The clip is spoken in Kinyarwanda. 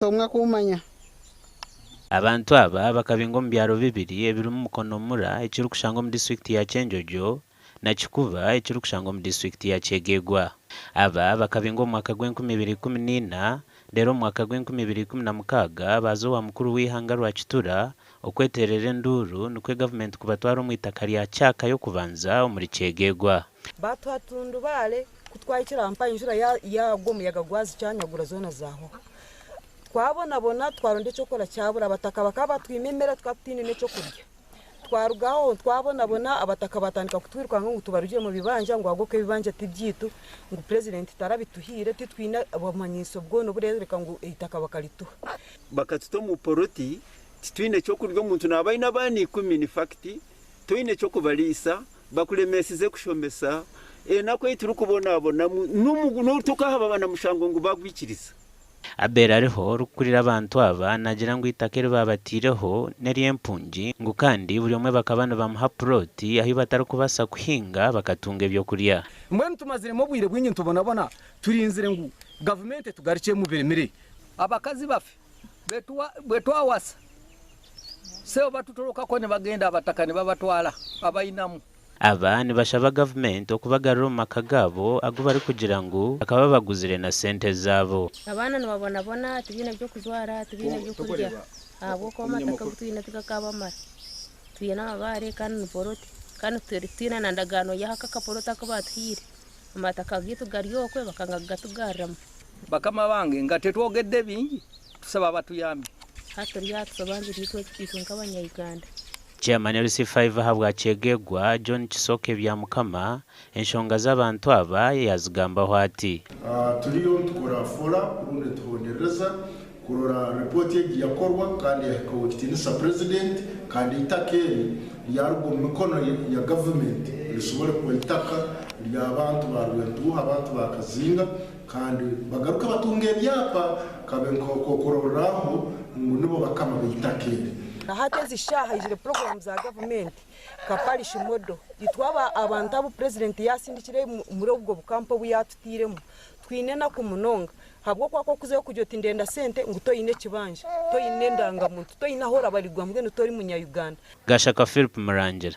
Tomwa kumanya abantu aba bakabingo mu byaro bibiri ebiri mu mukono mura ekiri kushanga mu district ya Kyenjojo na Kikuba ekiri kushanga mu district ya Kyegegwa. Aba bakabingo mu mwaka gw'2014 rero mu mwaka gw'2016 bazo wa mukuru w'ihanga rwa Kitura okweterera enduru nukwe government kubatwara mu itaka lya Kyaka yo kubanza muri Kyegegwa. Batwatundu bale kutwayikira mpa injura ya gomuyaga gwazi cyanyagura zona zaho. Twabona twaronde cyo kora cyabura abataka bakaba twimemera twatine n'icyo kurya. Twarugaho twabona abataka batandika kutwirwa ngo tubaruje mu bibanja ngo agoke bibanja tibyitu ngo president tarabituhire titwina abamanyiso bwono burereka ngo itaka bakalituha. Bakatuto mu poroti titwine cyo kurya umuntu nabaye nabani 10 in fact twine cyo kubalisa bakulemesize kushomesa nako ituru kubona no tukahaba bana mushango ngo bagwikiriza. Abera ariho rukurira abantu aba nagira ngo itakere babatireho neri empungi ngo kandi buri umwe bakabana bamuha proti aho batari kubasa kuhinga bakatunga ibyo kurya. Mwe ntumazire mu bwire bw'inyi tubona turinzire ngo government tugarice mu beremere abakazi bafe betwa wasa seo batutoroka ko ne bagenda abatakane babatwala abayinamu. Aba ni bashaba government okubagarura mu makagabo ago bari kugira ngo akaba baguzire na sente zabo. Abana nababona tubine byo kuzwara tubine byo kurya abo ko mataka butwine tukakabamara tuyena abare kandi poroti kandi tutina nandagano ya haka porota ko bathire amataka gitu gariyokwe bakanga gatugarama bakama bange ngatetwogedde bingi tusaba batuyambi hatari yatusobanze bitwe kisunka abanyayuganda. Chairman LC5 habwa Kyegegwa John Kisoke bya mukama enshonga z'abantu aba yazigamba hwati turiyo tukora fora urundi tuhonereza kurora report yakorwa kandi yakokitinisa president kandi itakeri yarugo mikono ya government ishobora kuba itaka ry'abantu barwentu abantu bakazinga kandi bagaruka batunge byapa kabenko kokororaho nibo bakama bitakeri. Hatezi shaha ijire program za government kapalish modo itwaba abantu abo president yasindikire muri ubwo bukampo buyatutiremo twinena ku munonga habwo kwako kuzeyo kujyota indenda sente nguto ine kibanje to ine ndanga muntu to inahora baligwa mbwe no tori munya Uganda. Gashaka Philip Murangira.